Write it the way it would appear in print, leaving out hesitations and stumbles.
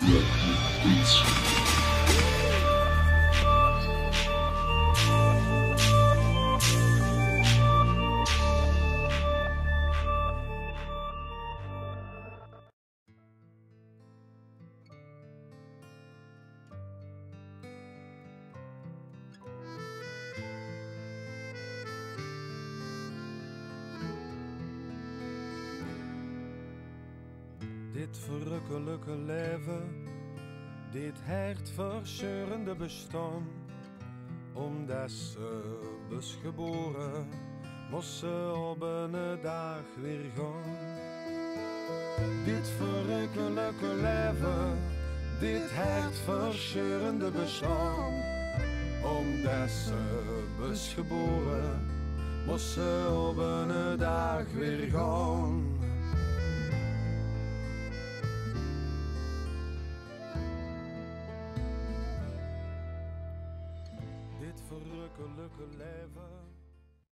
Dit verrukkelijke leven, dit hartverscheurende bestaan, omdat ze was geboren, moest ze op een dag weer gaan. Dit verrukkelijke leven, dit hartverscheurende bestaan, omdat ze was geboren, moest ze op een dag weer gaan. Dit verrukkelijke leven.